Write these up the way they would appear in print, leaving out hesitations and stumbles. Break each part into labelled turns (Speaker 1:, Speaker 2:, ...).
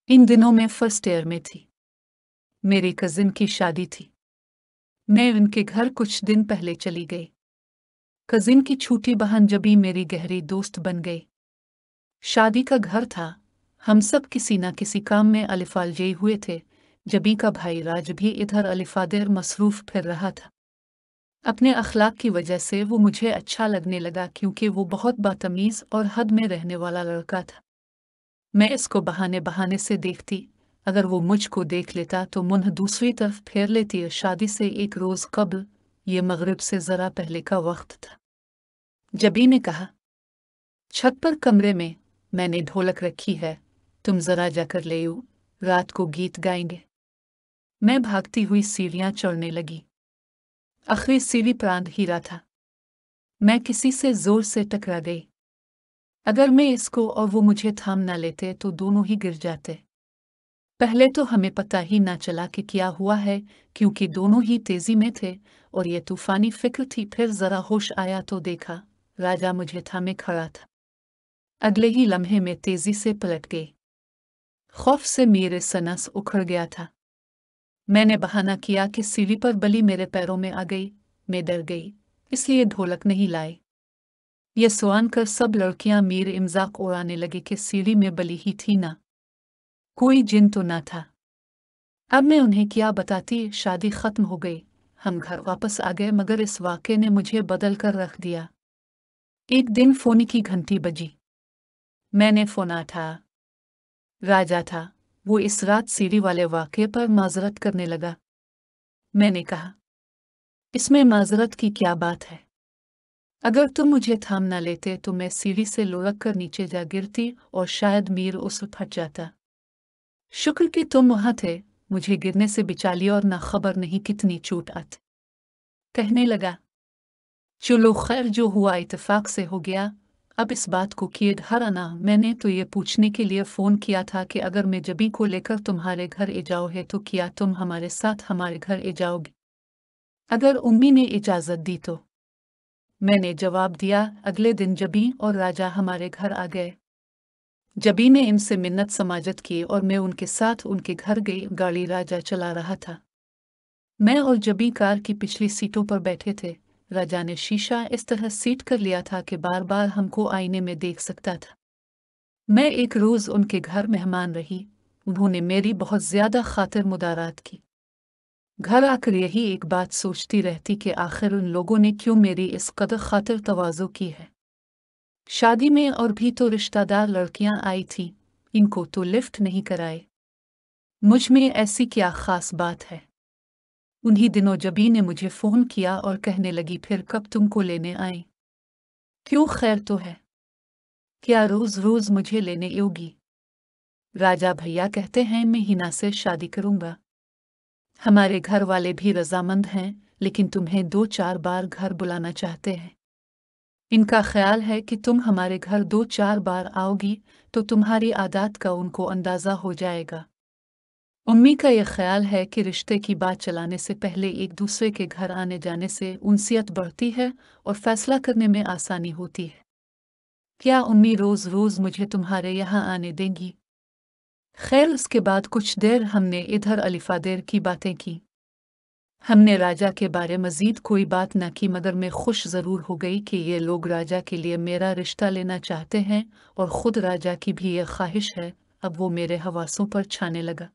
Speaker 1: इन दिनों मैं first year में थी। मेरी कजिन की शादी थी। मैं उनके घर कुछ दिन पहले चली गई। कजिन की छोटी बहन जबी मेरी गहरी दोस्त बन गई। शादी का घर था। हम सब किसी न किसी काम में अलिफालजे हुए थे। जबी का भाई राज भी इधर अलिफादेर मसरूफ फिर रहा था। अपने अखलाक की वजह से वो मुझे अच्छा लगने लगा क्योंकि वो बहुत बदतमीज और हद में रहने वाला लड़का था। मैं इसको बहाने बहाने से देखती। अगर वो मुझको देख लेता तो मुंह दूसरी तरफ फेर लेती। शादी से एक रोज कबल, ये मगरिब से जरा पहले का वक्त था। जबी ने कहा, छत पर कमरे में मैंने ढोलक रखी है, तुम जरा जाकर ले आओ, रात को गीत गाएंगे। मैं भागती हुई सीढ़ियां चढ़ने लगी। आखिरी सीढ़ी प्रांत हीरा था। मैं किसी से जोर से टकरा गई। अगर मैं इसको और वो मुझे थाम ना लेते तो दोनों ही गिर जाते। पहले तो हमें पता ही ना चला कि क्या हुआ है, क्योंकि दोनों ही तेजी में थे और ये तूफानी फिक्र थी। फिर जरा होश आया तो देखा राजा मुझे थामे खड़ा था। अगले ही लम्हे में तेजी से पलट गई। खौफ से मेरे सनस उखड़ गया था। मैंने बहाना किया कि सीढ़ी पर बली मेरे पैरों में आ गई। मैं डर गई, इसलिए ढोलक नहीं लाई। ये सुआन कर सब लड़कियां मेरे इमजाक उड़ाने लगी कि सीढ़ी में बली ही थी ना, कोई जिन तो ना था। अब मैं उन्हें क्या बताती। शादी खत्म हो गई, हम घर वापस आ गए, मगर इस वाक़े ने मुझे बदल कर रख दिया। एक दिन फोन की घंटी बजी। मैंने फोन उठाया। राजा था। वो इस रात सीढ़ी वाले वाक़े पर माजरत करने लगा। मैंने कहा, इसमें माजरत की क्या बात है? अगर तुम मुझे थाम ना लेते तो मैं सीढ़ी से लुढ़क कर नीचे जा गिरती और शायद मीर उस फट जाता। शुक्र कि तुम वहां थे, मुझे गिरने से बचा लिया और ना खबर नहीं कितनी चोट आती। कहने लगा, चलो खैर, जो हुआ इत्तेफाक से हो गया। अब इस बात को किए धराना, मैंने तो ये पूछने के लिए फ़ोन किया था कि अगर मैं जबी को लेकर तुम्हारे घर ए जाओ है तो क्या तुम हमारे साथ हमारे घर ए जाओगे? अगर उम्मी ने इजाज़त दी तो। मैंने जवाब दिया। अगले दिन जबी और राजा हमारे घर आ गए। जबी ने इनसे मिन्नत समाजत की और मैं उनके साथ उनके घर गई। गाड़ी राजा चला रहा था। मैं और जबी कार की पिछली सीटों पर बैठे थे। राजा ने शीशा इस तरह सीट कर लिया था कि बार बार हमको आईने में देख सकता था। मैं एक रोज उनके घर मेहमान रही। उन्होंने मेरी बहुत ज्यादा खातिर मुदारात की। घर आकर यही एक बात सोचती रहती कि आखिर उन लोगों ने क्यों मेरी इस कदर खातिर तवाज़ो की है। शादी में और भी तो रिश्तेदार लड़कियां आई थी, इनको तो लिफ्ट नहीं कराए। मुझ में ऐसी क्या खास बात है? उन्हीं दिनों जबी ने मुझे फ़ोन किया और कहने लगी, फिर कब तुमको लेने आए? क्यों, खैर तो है? क्या रोज़ रोज़ मुझे लेने आओगी? राजा भैया कहते हैं मैं हिना से शादी करूंगा। हमारे घर वाले भी रजामंद हैं, लेकिन तुम्हें 2-4 बार घर बुलाना चाहते हैं। इनका ख्याल है कि तुम हमारे घर 2-4 बार आओगी तो तुम्हारी आदत का उनको अंदाज़ा हो जाएगा। उम्मी का यह ख्याल है कि रिश्ते की बात चलाने से पहले एक दूसरे के घर आने जाने से उनसियत बढ़ती है और फैसला करने में आसानी होती है। क्या उम्मी रोज़ रोज़ मुझे तुम्हारे यहाँ आने देंगी? खैर, उसके बाद कुछ देर हमने इधर अलिफादेर की बातें की। हमने राजा के बारे मजीद कोई बात न की, मगर मैं खुश ज़रूर हो गई कि ये लोग राजा के लिए मेरा रिश्ता लेना चाहते हैं और ख़ुद राजा की भी ये ख्वाहिश है। अब वो मेरे हवासों पर छाने लगा।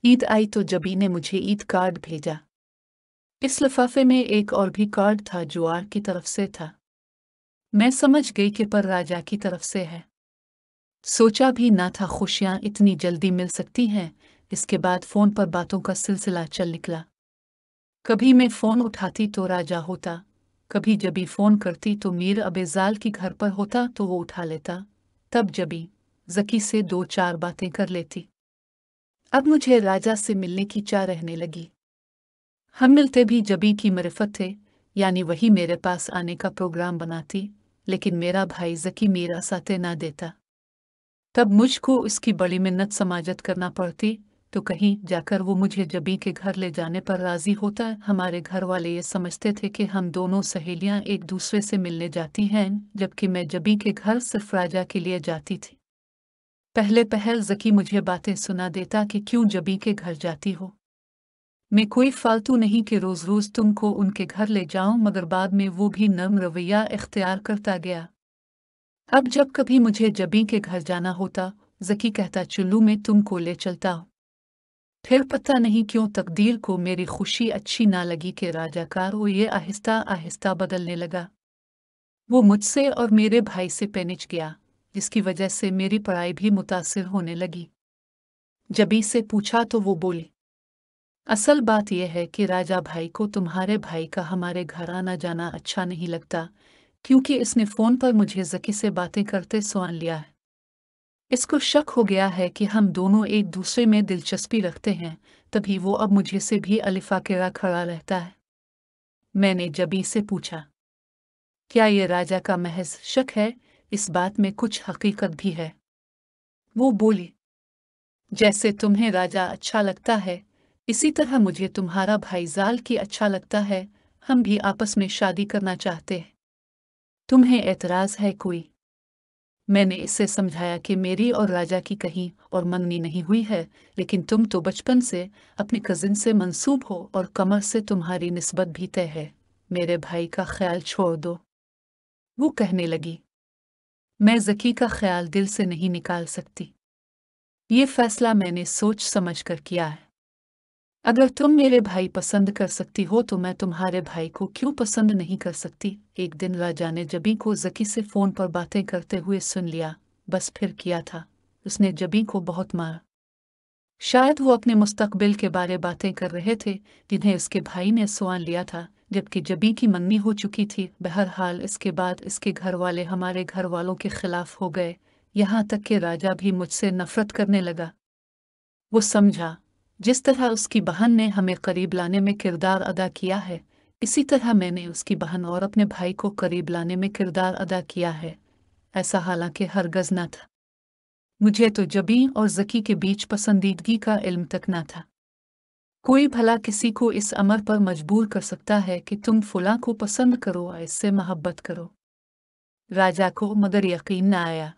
Speaker 1: ईद आई तो जबी ने मुझे ईद कार्ड भेजा। इस लिफाफे में एक और भी कार्ड था जो आर की तरफ से था। मैं समझ गई कि पर राजा की तरफ से है। सोचा भी ना था खुशियां इतनी जल्दी मिल सकती हैं। इसके बाद फ़ोन पर बातों का सिलसिला चल निकला। कभी मैं फ़ोन उठाती तो राजा होता, कभी जबी फ़ोन करती तो मीर अबेजाल की घर पर होता तो वो उठा लेता। तब जबी ज़की से 2-4 बातें कर लेती। अब मुझे राजा से मिलने की चाह रहने लगी। हम मिलते भी जबी की मरफत थे, यानी वही मेरे पास आने का प्रोग्राम बनाती, लेकिन मेरा भाई ज़की मेरा साथे ना देता। तब मुझको उसकी बड़ी मिन्नत समाजत करना पड़ती, तो कहीं जाकर वो मुझे जबी के घर ले जाने पर राज़ी होता। हमारे घर वाले ये समझते थे कि हम दोनों सहेलियां एक दूसरे से मिलने जाती हैं, जबकि मैं जबी के घर सिर्फ राजा के लिए जाती थी। पहले पहल ज़की मुझे बातें सुना देता कि क्यों जबी के घर जाती हो। मैं कोई फालतू नहीं कि रोज़ रोज़ तुमको उनके घर ले जाऊं, मगर बाद में वो भी नर्म रवैया इख्तियार करता गया। अब जब कभी मुझे जबी के घर जाना होता, ज़की कहता चुल्लू में तुमको ले चलता हूं। फिर पता नहीं क्यों तकदीर को मेरी खुशी अच्छी ना लगी कि राजाकार वो ये आहिस्ता आहिस्ता बदलने लगा। वो मुझसे और मेरे भाई से पेनिच गया, जिसकी वजह से मेरी पढ़ाई भी मुतासिर होने लगी। जबी से पूछा तो वो बोली, असल बात यह है कि राजा भाई को तुम्हारे भाई का हमारे घर आना जाना अच्छा नहीं लगता, क्योंकि इसने फ़ोन पर मुझे ज़की से बातें करते सुन लिया है। इसको शक हो गया है कि हम दोनों एक दूसरे में दिलचस्पी रखते हैं, तभी वो अब मुझे से भी अलिफाकेरा खड़ा रहता है। मैंने जबी से पूछा, क्या ये राजा का महज शक है, इस बात में कुछ हकीकत भी है? वो बोली, जैसे तुम्हें राजा अच्छा लगता है, इसी तरह मुझे तुम्हारा भाई जाल की अच्छा लगता है। हम भी आपस में शादी करना चाहते हैं। तुम्हें एतराज़ है कोई? मैंने इससे समझाया कि मेरी और राजा की कहीं और मंगनी नहीं हुई है, लेकिन तुम तो बचपन से अपने कजिन से मंसूब हो और कमर से तुम्हारी निस्बत भी तय है। मेरे भाई का ख्याल छोड़ दो। वो कहने लगी, मैं ज़की का ख्याल दिल से नहीं निकाल सकती। ये फैसला मैंने सोच समझ कर किया है। अगर तुम मेरे भाई पसंद कर सकती हो तो मैं तुम्हारे भाई को क्यों पसंद नहीं कर सकती? एक दिन राजा ने जबी को ज़की से फ़ोन पर बातें करते हुए सुन लिया। बस फिर किया था, उसने जबी को बहुत मारा। शायद वो अपने मुस्तकबिल के बारे बातें कर रहे थे, जिन्हें उसके भाई ने सुन लिया था, जबकि जबी की मंगनी हो चुकी थी। बहरहाल इसके बाद इसके घर वाले हमारे घर वालों के खिलाफ हो गए, यहाँ तक कि राजा भी मुझसे नफरत करने लगा। वो समझा, जिस तरह उसकी बहन ने हमें करीब लाने में किरदार अदा किया है, इसी तरह मैंने उसकी बहन और अपने भाई को करीब लाने में किरदार अदा किया है। ऐसा हालांकि हरगज़ न था। मुझे तो जबी और ज़की के बीच पसंदीदगी का इल्म तक न था। कोई भला किसी को इस अमर पर मजबूर कर सकता है कि तुम फुला को पसंद करो और इससे मोहब्बत करो? राजा को मगर यकीन न आया।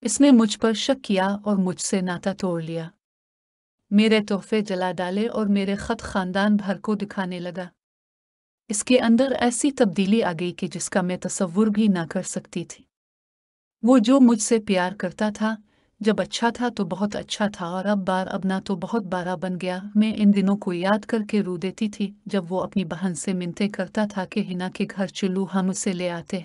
Speaker 1: इसने मुझ पर शक किया और मुझसे नाता तोड़ लिया। मेरे तोहफे जला डाले और मेरे ख़त ख़ानदान भर को दिखाने लगा। इसके अंदर ऐसी तब्दीली आ गई कि जिसका मैं तसव्वुर भी ना कर सकती थी। वो जो मुझसे प्यार करता था, जब अच्छा था तो बहुत अच्छा था, और अब ना तो बहुत बारा बन गया। मैं इन दिनों को याद करके रो देती थी, जब वो अपनी बहन से मिन्नतें करता था कि हिना के घर चुल्लू हम उसे ले आते।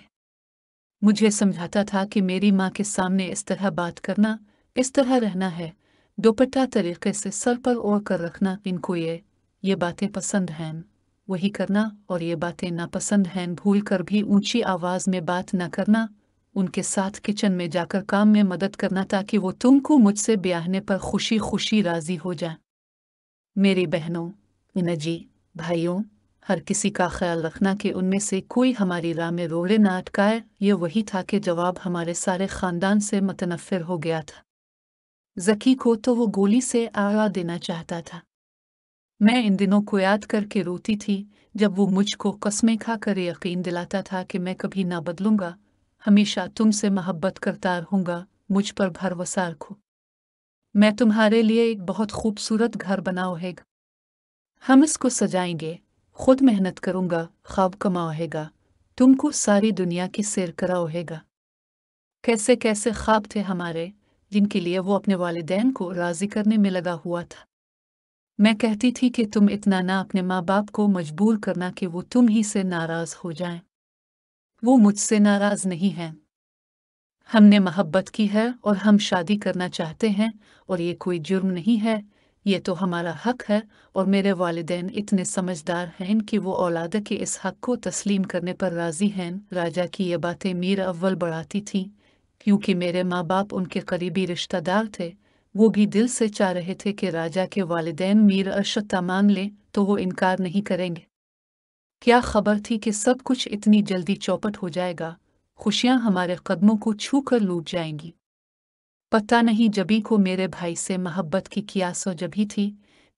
Speaker 1: मुझे समझाता था कि मेरी माँ के सामने इस तरह बात करना, इस तरह रहना है, दोपट्टा तरीके से सर पर ओढ़ कर रखना। इनको ये बातें पसंद हैं, वही करना, और ये बातें नापसंद हैं, भूल कर भी ऊंची आवाज़ में बात न करना। उनके साथ किचन में जाकर काम में मदद करना, ताकि वो तुमको मुझसे ब्याहने पर खुशी खुशी राज़ी हो जाए। मेरी बहनों, नजी भाइयों, हर किसी का ख्याल रखना कि उनमें से कोई हमारी राह में रोड़े ना अटकाए। ये वही था कि जवाब हमारे सारे ख़ानदान से मुतनफ़िर हो गया था। ज़की को तो वो गोली से आरा देना चाहता था। मैं इन दिनों को याद करके रोती थी, जब वो मुझको कस्में खाकर यकीन दिलाता था कि मैं कभी ना बदलूंगा, हमेशा तुमसे मोहब्बत करता रहूंगा, मुझ पर भरोसा रखो। मैं तुम्हारे लिए एक बहुत खूबसूरत घर बनाऊंगा। हम इसको सजाएंगे, खुद मेहनत करूंगा, ख्वाब कमाऊंगा, तुमको सारी दुनिया की सैर कराऊंगा। कैसे कैसे ख्वाब थे हमारे, जिनके लिए वो अपने वालिदैन को राज़ी करने में लगा हुआ था। मैं कहती थी कि तुम इतना ना अपने माँ बाप को मजबूर करना कि वो तुम ही से नाराज़ हो जाएं। वो मुझसे नाराज़ नहीं हैं। हमने मोहब्बत की है और हम शादी करना चाहते हैं, और ये कोई जुर्म नहीं है, ये तो हमारा हक है। और मेरे वालिदैन इतने समझदार हैं कि वो औलाद के इस हक को तस्लीम करने पर राज़ी हैं। राजा की ये बातें मीर अव्वल बढ़ाती थीं, क्योंकि मेरे माँ बाप उनके करीबी रिश्तेदार थे। वो भी दिल से चाह रहे थे कि राजा के वालिदैन मीर अशता मान लें, तो वो इनकार नहीं करेंगे। क्या खबर थी कि सब कुछ इतनी जल्दी चौपट हो जाएगा, खुशियां हमारे कदमों को छू कर लूट जाएंगी। पता नहीं जबी को मेरे भाई से मोहब्बत की कियासो जभी थी,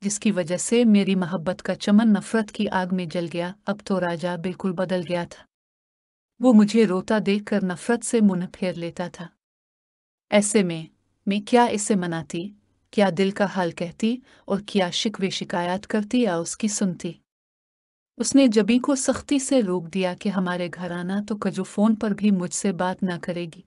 Speaker 1: जिसकी वजह से मेरी मोहब्बत का चमन नफरत की आग में जल गया। अब तो राजा बिल्कुल बदल गया था। वो मुझे रोता देखकर नफरत से मुंह फेर लेता था। ऐसे में मैं क्या इसे मनाती, क्या दिल का हाल कहती और क्या शिकवे शिकायत करती या उसकी सुनती। उसने जबी को सख्ती से रोक दिया कि हमारे घर आना तो कजू फ़ोन पर भी मुझसे बात ना करेगी।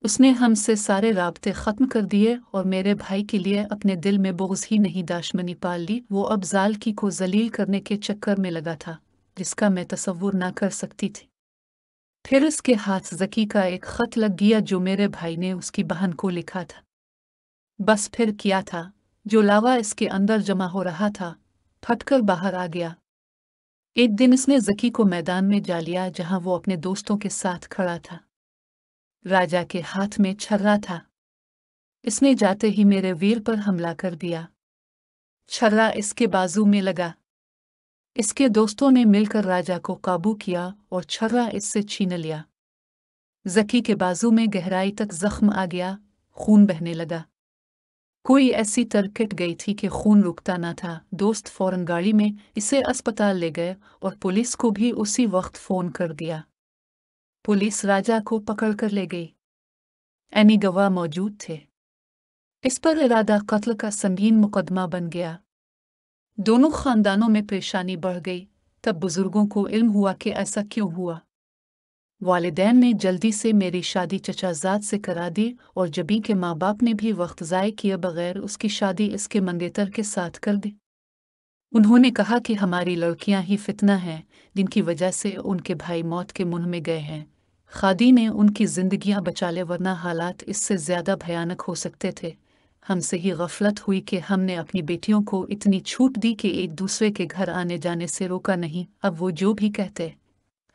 Speaker 1: उसने हमसे सारे राब्ते ख़त्म कर दिए और मेरे भाई के लिए अपने दिल में बुग़्ज़ ही नहीं दाश्मनी पाल ली। वो अब ज़ालकी को ज़लील करने के चक्कर में लगा था जिसका मैं तसव्वुर ना कर सकती थी। फिर उसके हाथ ज़की का एक ख़त लग गया जो मेरे भाई ने उसकी बहन को लिखा था। बस फिर किया था, जो लावा इसके अंदर जमा हो रहा था फटकर बाहर आ गया। एक दिन इसने ज़की को मैदान में जा लिया जहां वो अपने दोस्तों के साथ खड़ा था। राजा के हाथ में छर्रा था। इसने जाते ही मेरे वीर पर हमला कर दिया। छर्रा इसके बाजू में लगा। इसके दोस्तों ने मिलकर राजा को काबू किया और छर्रा इससे छीन लिया। ज़की के बाजू में गहराई तक जख्म आ गया, खून बहने लगा। कोई ऐसी तरकट गई थी कि खून रुकता न था। दोस्त फौरन गाड़ी में इसे अस्पताल ले गए और पुलिस को भी उसी वक्त फ़ोन कर दिया। पुलिस राजा को पकड़ कर ले गई। ऐनी गवाह मौजूद थे। इस पर इरादा कत्ल का संगीन मुकदमा बन गया। दोनों खानदानों में परेशानी बढ़ गई। तब बुजुर्गों को इल्म हुआ कि ऐसा क्यों हुआ। वालिदैन ने जल्दी से मेरी शादी चचाजाद से करा दी और जबी के माँ बाप ने भी वक्त ज़ाय किए बगैर उसकी शादी इसके मंगेतर के साथ कर दी। उन्होंने कहा कि हमारी लड़कियां ही फितना हैं जिनकी वजह से उनके भाई मौत के मुंह में गए हैं। खादी ने उनकी जिंदगियां बचा ले वरना हालात इससे ज़्यादा भयानक हो सकते थे। हमसे ही गफलत हुई कि हमने अपनी बेटियों को इतनी छूट दी कि एक दूसरे के घर आने जाने से रोका नहीं। अब वो जो भी कहते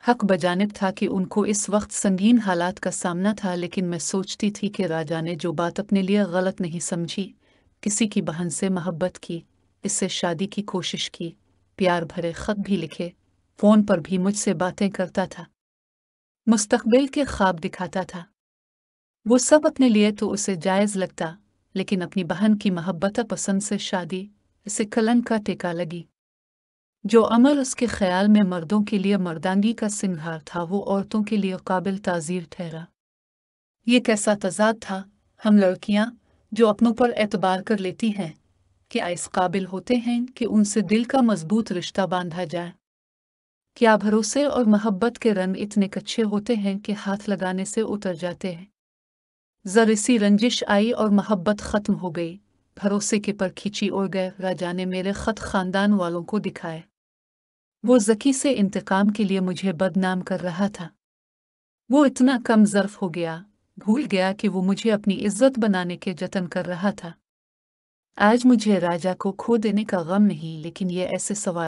Speaker 1: हक बजानिब था कि उनको इस वक्त संगीन हालात का सामना था, लेकिन मैं सोचती थी कि राजा ने जो बात अपने लिए गलत नहीं समझी, किसी की बहन से मोहब्बत की, इससे शादी की कोशिश की, प्यार भरे ख़त भी लिखे, फ़ोन पर भी मुझसे बातें करता था, मुस्तकबिल के ख्वाब दिखाता था। वो सब अपने लिए तो उसे जायज़ लगता, लेकिन अपनी बहन की मोहब्बत पसंद से शादी इसे कलंक का टेका लगी। जो अमल उसके ख्याल में मर्दों के लिए मर्दांगी का सिंगार था वो औरतों के लिए काबिल ताज़ीर ठहरा। ये कैसा तज़ाद था। हम लड़कियां जो अपनों पर एतबार कर लेती हैं क्या इस काबिल होते हैं कि उनसे दिल का मजबूत रिश्ता बांधा जाए। क्या भरोसे और मोहब्बत के रंग इतने कच्चे होते हैं कि हाथ लगाने से उतर जाते हैं। ज़रा सी रंजिश आई और मोहब्बत ख़त्म हो गई। भरोसे के पर खींची उड़ गए। राजा ने मेरे ख़त ख़ानदान वालों को दिखाए। वो ज़की से इंतकाम के लिए मुझे बदनाम कर रहा था। वो इतना कम ज़र्फ हो गया, भूल गया कि वो मुझे अपनी इज्जत बनाने के जतन कर रहा था। आज मुझे राजा को खो देने का गम नहीं, लेकिन ये ऐसे सवाल